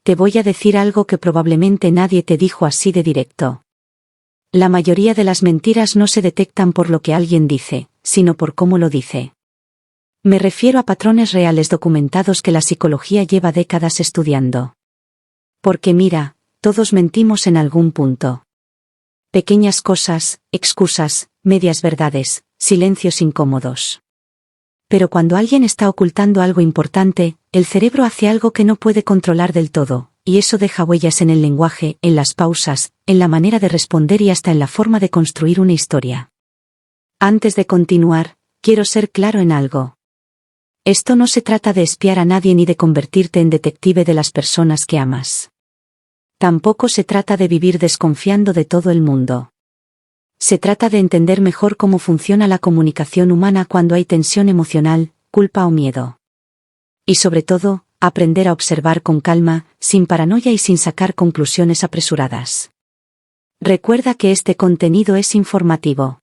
Te voy a decir algo que probablemente nadie te dijo así de directo. La mayoría de las mentiras no se detectan por lo que alguien dice, sino por cómo lo dice. Me refiero a patrones reales documentados que la psicología lleva décadas estudiando. Porque mira, todos mentimos en algún punto. Pequeñas cosas, excusas, medias verdades, silencios incómodos. Pero cuando alguien está ocultando algo importante, el cerebro hace algo que no puede controlar del todo, y eso deja huellas en el lenguaje, en las pausas, en la manera de responder y hasta en la forma de construir una historia. Antes de continuar, quiero ser claro en algo. Esto no se trata de espiar a nadie ni de convertirte en detective de las personas que amas. Tampoco se trata de vivir desconfiando de todo el mundo. Se trata de entender mejor cómo funciona la comunicación humana cuando hay tensión emocional, culpa o miedo. Y sobre todo, aprender a observar con calma, sin paranoia y sin sacar conclusiones apresuradas. Recuerda que este contenido es informativo.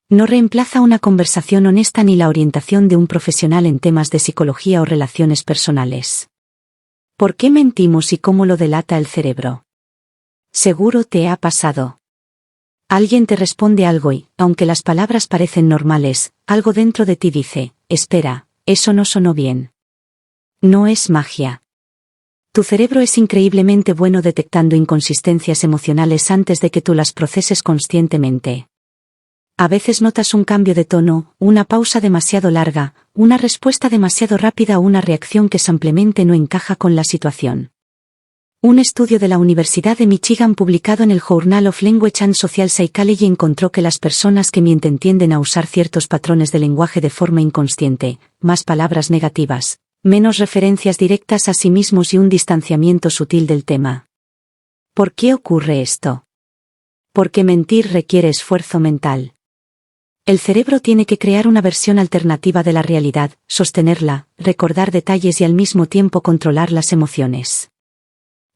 No reemplaza una conversación honesta ni la orientación de un profesional en temas de psicología o relaciones personales. ¿Por qué mentimos y cómo lo delata el cerebro? Seguro te ha pasado. Alguien te responde algo y, aunque las palabras parecen normales, algo dentro de ti dice, espera, eso no sonó bien. No es magia. Tu cerebro es increíblemente bueno detectando inconsistencias emocionales antes de que tú las proceses conscientemente. A veces notas un cambio de tono, una pausa demasiado larga, una respuesta demasiado rápida o una reacción que simplemente no encaja con la situación. Un estudio de la Universidad de Michigan publicado en el Journal of Language and Social Psychology encontró que las personas que mienten tienden a usar ciertos patrones de lenguaje de forma inconsciente, más palabras negativas, menos referencias directas a sí mismos y un distanciamiento sutil del tema. ¿Por qué ocurre esto? Porque mentir requiere esfuerzo mental. El cerebro tiene que crear una versión alternativa de la realidad, sostenerla, recordar detalles y al mismo tiempo controlar las emociones.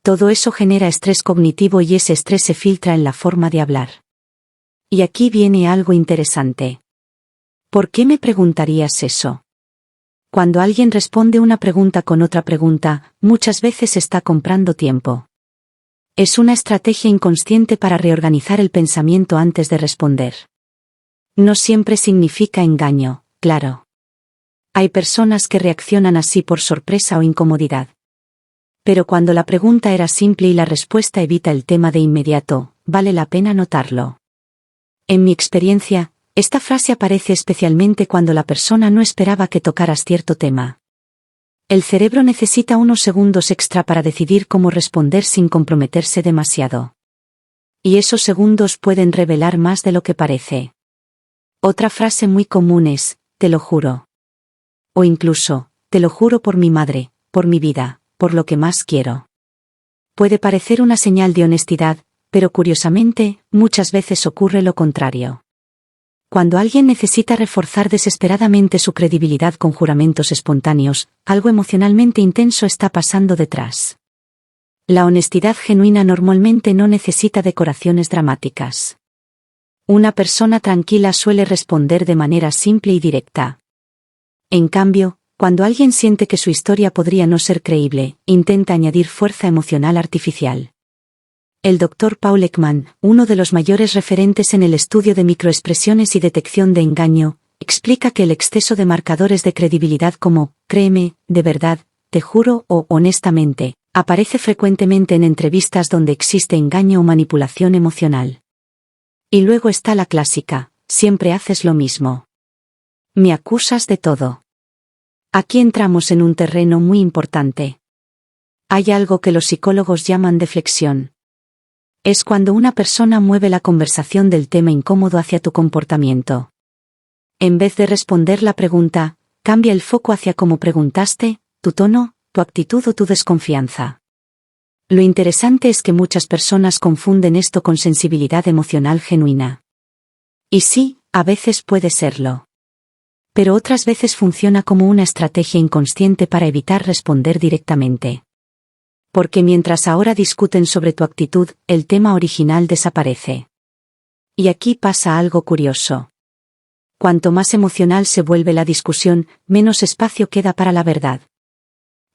Todo eso genera estrés cognitivo y ese estrés se filtra en la forma de hablar. Y aquí viene algo interesante. ¿Por qué me preguntarías eso? Cuando alguien responde una pregunta con otra pregunta, muchas veces está comprando tiempo. Es una estrategia inconsciente para reorganizar el pensamiento antes de responder. No siempre significa engaño, claro. Hay personas que reaccionan así por sorpresa o incomodidad. Pero cuando la pregunta era simple y la respuesta evita el tema de inmediato, vale la pena notarlo. En mi experiencia, esta frase aparece especialmente cuando la persona no esperaba que tocaras cierto tema. El cerebro necesita unos segundos extra para decidir cómo responder sin comprometerse demasiado. Y esos segundos pueden revelar más de lo que parece. Otra frase muy común es, te lo juro. O incluso, te lo juro por mi madre, por mi vida, por lo que más quiero. Puede parecer una señal de honestidad, pero curiosamente, muchas veces ocurre lo contrario. Cuando alguien necesita reforzar desesperadamente su credibilidad con juramentos espontáneos, algo emocionalmente intenso está pasando detrás. La honestidad genuina normalmente no necesita decoraciones dramáticas. Una persona tranquila suele responder de manera simple y directa. En cambio, cuando alguien siente que su historia podría no ser creíble, intenta añadir fuerza emocional artificial. El Dr. Paul Ekman, uno de los mayores referentes en el estudio de microexpresiones y detección de engaño, explica que el exceso de marcadores de credibilidad como, créeme, de verdad, te juro o honestamente, aparece frecuentemente en entrevistas donde existe engaño o manipulación emocional. Y luego está la clásica, siempre haces lo mismo. Me acusas de todo. Aquí entramos en un terreno muy importante. Hay algo que los psicólogos llaman deflexión. Es cuando una persona mueve la conversación del tema incómodo hacia tu comportamiento. En vez de responder la pregunta, cambia el foco hacia cómo preguntaste, tu tono, tu actitud o tu desconfianza. Lo interesante es que muchas personas confunden esto con sensibilidad emocional genuina. Y sí, a veces puede serlo. Pero otras veces funciona como una estrategia inconsciente para evitar responder directamente. Porque mientras ahora discuten sobre tu actitud, el tema original desaparece. Y aquí pasa algo curioso. Cuanto más emocional se vuelve la discusión, menos espacio queda para la verdad.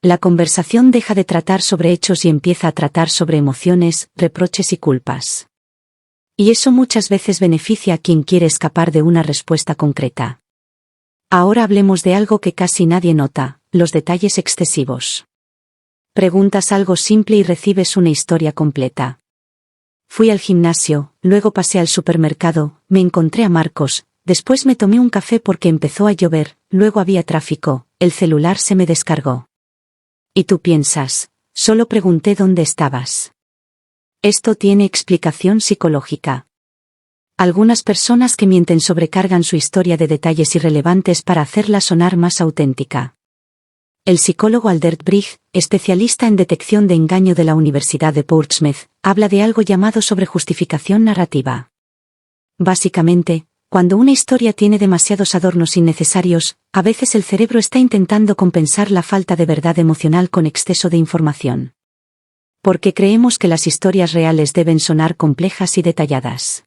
La conversación deja de tratar sobre hechos y empieza a tratar sobre emociones, reproches y culpas. Y eso muchas veces beneficia a quien quiere escapar de una respuesta concreta. Ahora hablemos de algo que casi nadie nota, los detalles excesivos. Preguntas algo simple y recibes una historia completa. Fui al gimnasio, luego pasé al supermercado, me encontré a Marcos, después me tomé un café porque empezó a llover, luego había tráfico, el celular se me descargó. Y tú piensas, solo pregunté dónde estabas. Esto tiene explicación psicológica. Algunas personas que mienten sobrecargan su historia de detalles irrelevantes para hacerla sonar más auténtica. El psicólogo Albert Brigg, especialista en detección de engaño de la Universidad de Portsmouth, habla de algo llamado sobrejustificación narrativa. Básicamente, cuando una historia tiene demasiados adornos innecesarios, a veces el cerebro está intentando compensar la falta de verdad emocional con exceso de información. Porque creemos que las historias reales deben sonar complejas y detalladas.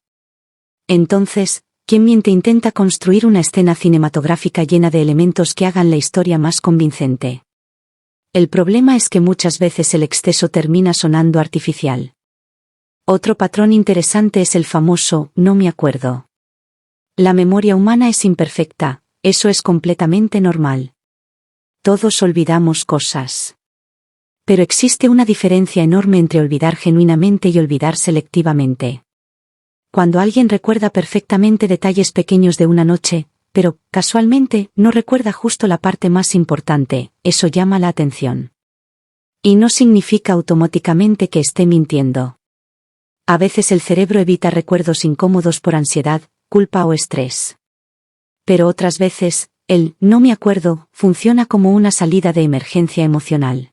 Entonces, quien miente intenta construir una escena cinematográfica llena de elementos que hagan la historia más convincente. El problema es que muchas veces el exceso termina sonando artificial. Otro patrón interesante es el famoso "no me acuerdo". La memoria humana es imperfecta, eso es completamente normal. Todos olvidamos cosas. Pero existe una diferencia enorme entre olvidar genuinamente y olvidar selectivamente. Cuando alguien recuerda perfectamente detalles pequeños de una noche, pero, casualmente, no recuerda justo la parte más importante, eso llama la atención. Y no significa automáticamente que esté mintiendo. A veces el cerebro evita recuerdos incómodos por ansiedad, culpa o estrés. Pero otras veces, el "no me acuerdo" funciona como una salida de emergencia emocional.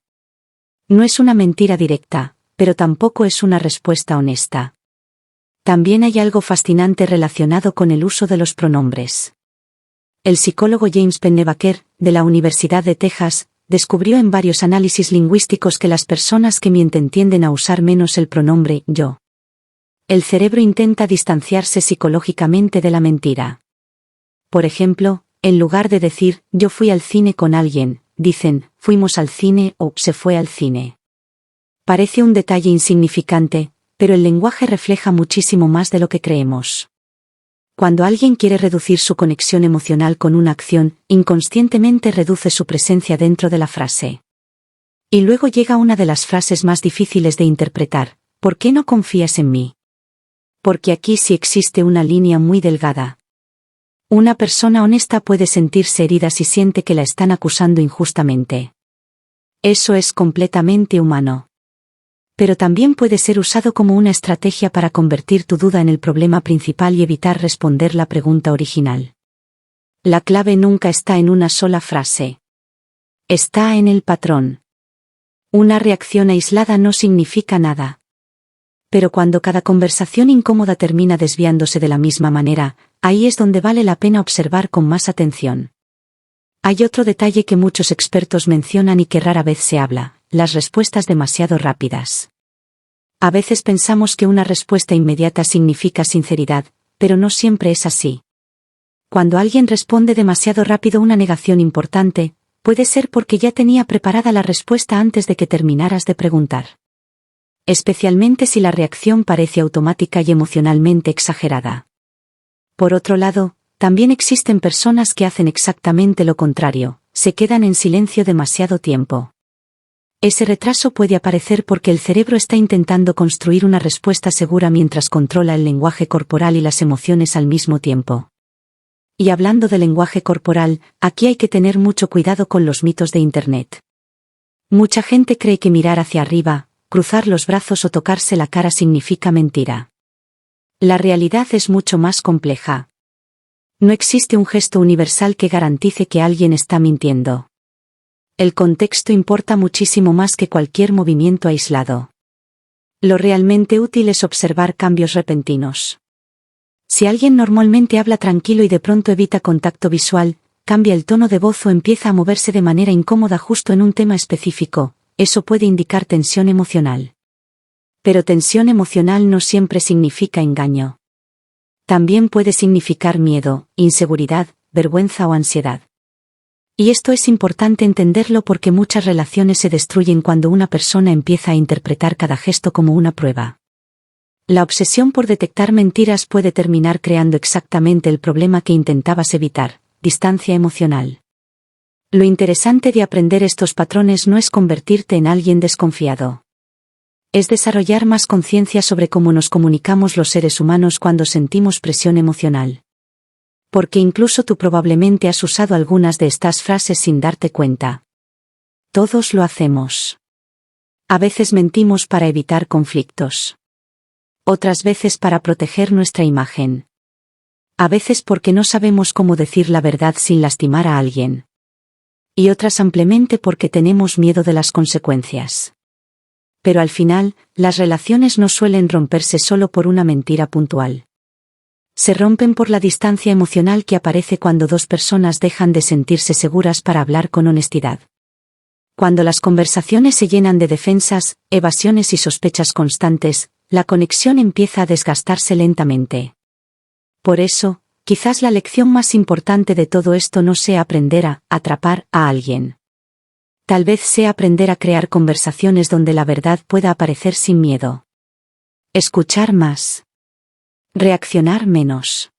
No es una mentira directa, pero tampoco es una respuesta honesta. También hay algo fascinante relacionado con el uso de los pronombres. El psicólogo James Pennebaker, de la Universidad de Texas, descubrió en varios análisis lingüísticos que las personas que mienten tienden a usar menos el pronombre yo. El cerebro intenta distanciarse psicológicamente de la mentira. Por ejemplo, en lugar de decir yo fui al cine con alguien, dicen fuimos al cine o se fue al cine. Parece un detalle insignificante, pero el lenguaje refleja muchísimo más de lo que creemos. Cuando alguien quiere reducir su conexión emocional con una acción, inconscientemente reduce su presencia dentro de la frase. Y luego llega una de las frases más difíciles de interpretar: ¿por qué no confías en mí? Porque aquí sí existe una línea muy delgada. Una persona honesta puede sentirse herida si siente que la están acusando injustamente. Eso es completamente humano. Pero también puede ser usado como una estrategia para convertir tu duda en el problema principal y evitar responder la pregunta original. La clave nunca está en una sola frase. Está en el patrón. Una reacción aislada no significa nada. Pero cuando cada conversación incómoda termina desviándose de la misma manera, ahí es donde vale la pena observar con más atención. Hay otro detalle que muchos expertos mencionan y que rara vez se habla: las respuestas demasiado rápidas. A veces pensamos que una respuesta inmediata significa sinceridad, pero no siempre es así. Cuando alguien responde demasiado rápido una negación importante, puede ser porque ya tenía preparada la respuesta antes de que terminaras de preguntar. Especialmente si la reacción parece automática y emocionalmente exagerada. Por otro lado, también existen personas que hacen exactamente lo contrario, se quedan en silencio demasiado tiempo. Ese retraso puede aparecer porque el cerebro está intentando construir una respuesta segura mientras controla el lenguaje corporal y las emociones al mismo tiempo. Y hablando de lenguaje corporal, aquí hay que tener mucho cuidado con los mitos de Internet. Mucha gente cree que mirar hacia arriba, cruzar los brazos o tocarse la cara significa mentira. La realidad es mucho más compleja. No existe un gesto universal que garantice que alguien está mintiendo. El contexto importa muchísimo más que cualquier movimiento aislado. Lo realmente útil es observar cambios repentinos. Si alguien normalmente habla tranquilo y de pronto evita contacto visual, cambia el tono de voz o empieza a moverse de manera incómoda justo en un tema específico, eso puede indicar tensión emocional. Pero tensión emocional no siempre significa engaño. También puede significar miedo, inseguridad, vergüenza o ansiedad. Y esto es importante entenderlo porque muchas relaciones se destruyen cuando una persona empieza a interpretar cada gesto como una prueba. La obsesión por detectar mentiras puede terminar creando exactamente el problema que intentabas evitar: distancia emocional. Lo interesante de aprender estos patrones no es convertirte en alguien desconfiado. Es desarrollar más conciencia sobre cómo nos comunicamos los seres humanos cuando sentimos presión emocional. Porque incluso tú probablemente has usado algunas de estas frases sin darte cuenta. Todos lo hacemos. A veces mentimos para evitar conflictos. Otras veces para proteger nuestra imagen. A veces porque no sabemos cómo decir la verdad sin lastimar a alguien. Y otras simplemente porque tenemos miedo de las consecuencias. Pero al final, las relaciones no suelen romperse solo por una mentira puntual. Se rompen por la distancia emocional que aparece cuando dos personas dejan de sentirse seguras para hablar con honestidad. Cuando las conversaciones se llenan de defensas, evasiones y sospechas constantes, la conexión empieza a desgastarse lentamente. Por eso, quizás la lección más importante de todo esto no sea aprender a atrapar a alguien. Tal vez sea aprender a crear conversaciones donde la verdad pueda aparecer sin miedo. Escuchar más. Reaccionar menos.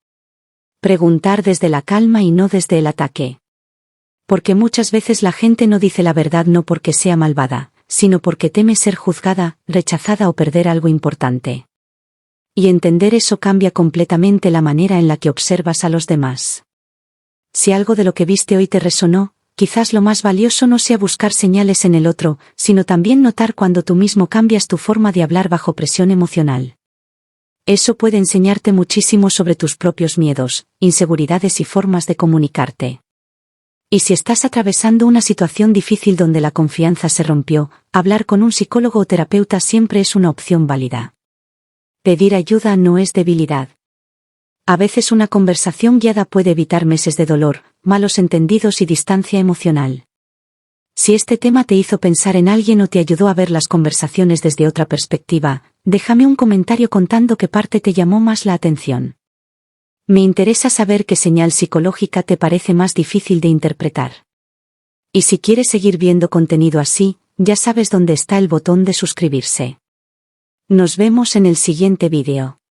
Preguntar desde la calma y no desde el ataque. Porque muchas veces la gente no dice la verdad no porque sea malvada, sino porque teme ser juzgada, rechazada o perder algo importante. Y entender eso cambia completamente la manera en la que observas a los demás. Si algo de lo que viste hoy te resonó, quizás lo más valioso no sea buscar señales en el otro, sino también notar cuando tú mismo cambias tu forma de hablar bajo presión emocional. Eso puede enseñarte muchísimo sobre tus propios miedos, inseguridades y formas de comunicarte. Y si estás atravesando una situación difícil donde la confianza se rompió, hablar con un psicólogo o terapeuta siempre es una opción válida. Pedir ayuda no es debilidad. A veces una conversación guiada puede evitar meses de dolor, malos entendidos y distancia emocional. Si este tema te hizo pensar en alguien o te ayudó a ver las conversaciones desde otra perspectiva, déjame un comentario contando qué parte te llamó más la atención. Me interesa saber qué señal psicológica te parece más difícil de interpretar. Y si quieres seguir viendo contenido así, ya sabes dónde está el botón de suscribirse. Nos vemos en el siguiente vídeo.